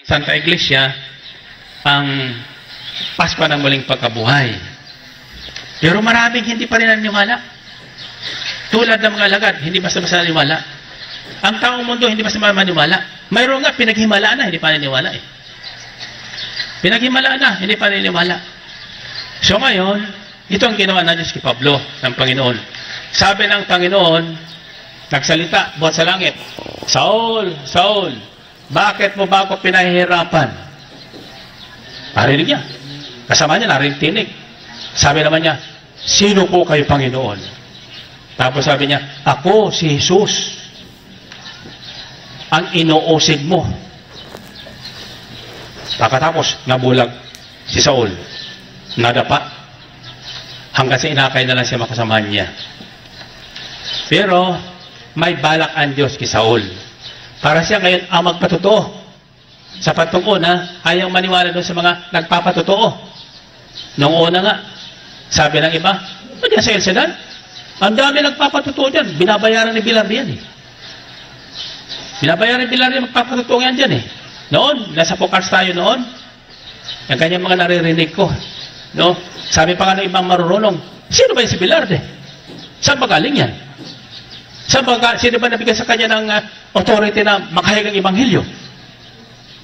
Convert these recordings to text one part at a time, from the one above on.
Santa Iglesia ang Pasko ng muling pagkabuhay. Pero maraming hindi pa rin naniniwala. Tulad ng mga alagad, hindi basta-basta naniniwala. Ang taong mundo hindi basta maniwala. Mayroon nga pinaghimalaan na, hindi pa naniniwala eh. Pinaghimalaan na, hindi pa naniniwala. So ngayon, ito ang ginawa na Diyos kay Pablo ng Panginoon. Sabi ng Panginoon, nagsalita buhat sa langit, Saul, Saul, bakit mo ba ako pinahihirapan? Narinig niya. Kasama niya, narinig. Sabi naman niya, sino po kayo, Panginoon? Tapos sabi niya, ako si Jesus, ang inuusig mo. Pagkatapos, nabulag si Saul. Nadapa. Hanggang sa inakay na lang siya makasama niya. Pero, may balak ang Diyos kay Saul. Para siya ngayon ang magpatotoo. Sa patungkol na ayaw maniwala doon sa mga nagpapatotoo. Noong una nga, sabi ng iba, o diyan sa El Sedal, ang dami nagpapatotoo dyan. Binabayaran ni Bilar yan eh. Binabayaran ni Bilar yan, magpapatotoo yan dyan eh. Noon, nasa Pocars tayo noon, yung kanyang mga naririnig ko. No? Sabi pa nga ng ibang marurunong, sino ba yung si Bilar eh? Saan ba galing yan? Sino ba nabigyan sa kanya ng authority na makahayag ang Ebanghelyo?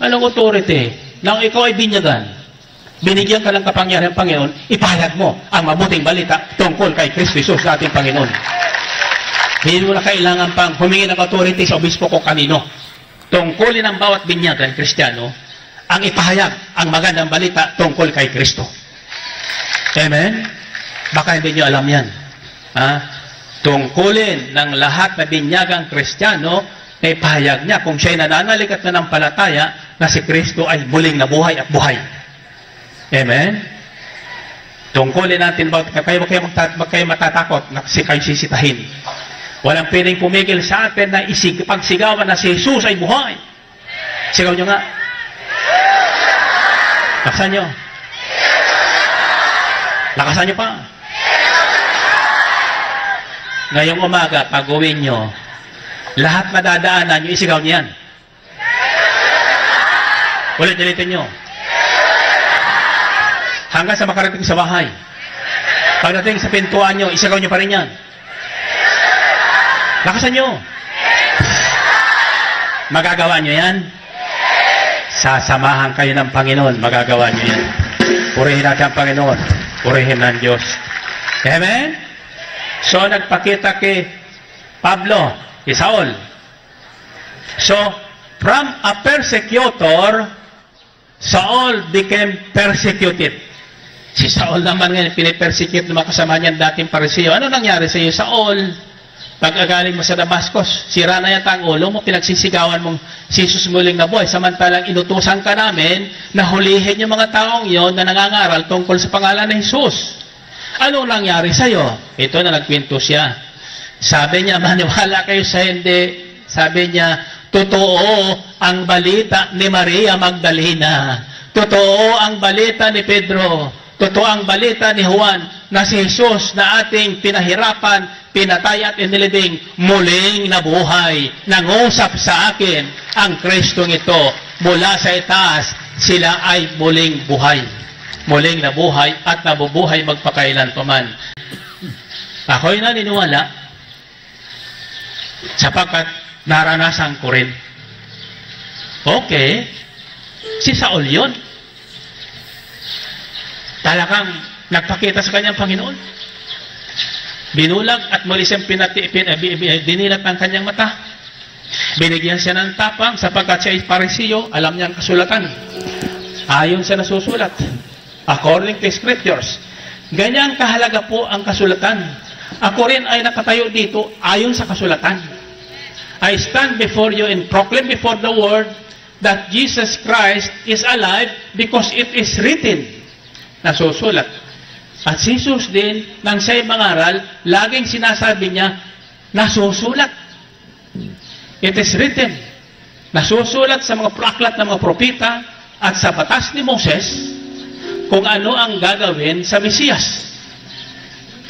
Anong authority? Nang ikaw ay binyagan, binigyan ka ng kapangyarihan ng Panginoon, ipahayag mo ang mabuting balita tungkol kay Kristo Jesus na ating Panginoon. Hindi mo na kailangan pang humingi ng authority sa obispo ko kanino. Tungkulin ng bawat binyagan Kristiyano ang ipahayag ang magandang balita tungkol kay Kristo. Amen? Baka hindi nyo alam yan. Ha? Tungkulin ng lahat na binyagang Kristiyano na ipahayag niya kung siya'y nananalig at nanampalataya na si Kristo ay muling nabuhay at buhay. Amen? Tungkulin natin ba kayo matatakot na kayo sisitahin. Walang pwedeng pumigil sa atin na pagsigawan na si Jesus ay buhay. Sigaw nyo nga. Lakasan nyo. Lakasan nyo pa. Ngayong umaga, pag-uwi nyo, lahat madadaanan nyo, isigaw nyo yan. Ulit-ulitin nyo. Hanggang sa makarating sa bahay. Pagdating sa pintuan nyo, isigaw nyo pa rin yan. Lakasan nyo. Magagawa nyo yan? Sasamahan kayo ng Panginoon, magagawa nyo yan. Purihin natin ang Panginoon. Purihin ng Diyos. Amen? So, nagpakita kay Pablo, kay Saul. So, from a persecutor, Saul became persecuted. Si Saul naman ngayon, pinipersecute ng mga kasama niyan dating Pariseo. Ano nangyari sa iyo, Saul? Pag-agaling mo sa Damascus, sira na yata ang ulo mo, pinagsisigawan mong si Jesus muling nabuhay. Samantalang inutusan ka namin na hulihin yung mga taong yon na nangangaral tungkol sa pangalan ni Jesus. Anong nangyari sa iyo? Ito na nagkwento siya. Sabi niya, maniwala kayo sa hindi. Sabi niya, totoo ang balita ni Maria Magdalena. Totoo ang balita ni Pedro. Totoo ang balita ni Juan na si Jesus na ating pinahirapan, pinatay at inilibing, muling nabuhay. Nangusap sa akin ang Kristong ito. Mula sa itaas, sila ay muling buhay. Muling nabuhay at nabubuhay magpakailan paman. Ako'y naniniwala sapagkat naranasan ko rin. Okay, si Saul yun. Talagang nagpakita sa kanyang Panginoon. Binulag at muli siyang binilat ang kanyang mata. Binigyan siya ng tapang sapagkat siya ay Pariseo, alam niya ang kasulatan. Ayon sa nasusulat. According to Scriptures. Ganyan kahalaga po ang kasulatan. Ako rin ay nakatayo dito ayon sa kasulatan. I stand before you and proclaim before the world that Jesus Christ is alive because it is written. Nasusulat. At si Jesus din, nang siya'y mangaral, laging sinasabi niya, nasusulat. It is written. Nasusulat sa mga aklat ng mga propita at sa batas ni Moses kung ano ang gagawin sa Mesiyas.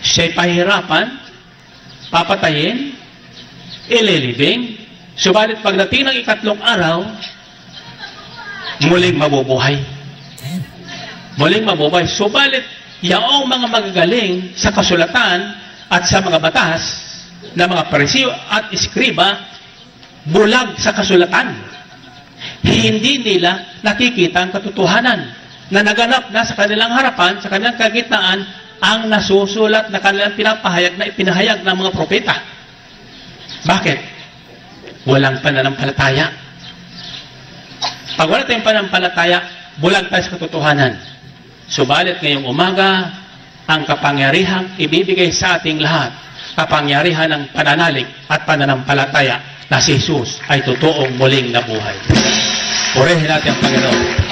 Siya'y pahirapan, papatayin, ililibing, subalit pagdating ng ikatlong araw, muling mabubuhay. Muling mabubuhay. Subalit, yaong mga magagaling sa kasulatan at sa mga batas na mga Parisiyo at Iskriba, bulag sa kasulatan. Hindi nila nakikita ang katotohanan na naganap na sa kanilang harapan, sa kanilang kagitnaan, ang nasusulat na kanilang pinapahayag na ipinahayag ng mga propeta. Bakit? Walang pananampalataya. Pag wala tayong pananampalataya, bulag tayo sa katotohanan. Subalit ngayong umaga, ang kapangyarihang ibibigay sa ating lahat, kapangyarihan ng pananalig at pananampalataya na si Jesus ay totoong muling nabuhay. Purihin natin ang Panginoon.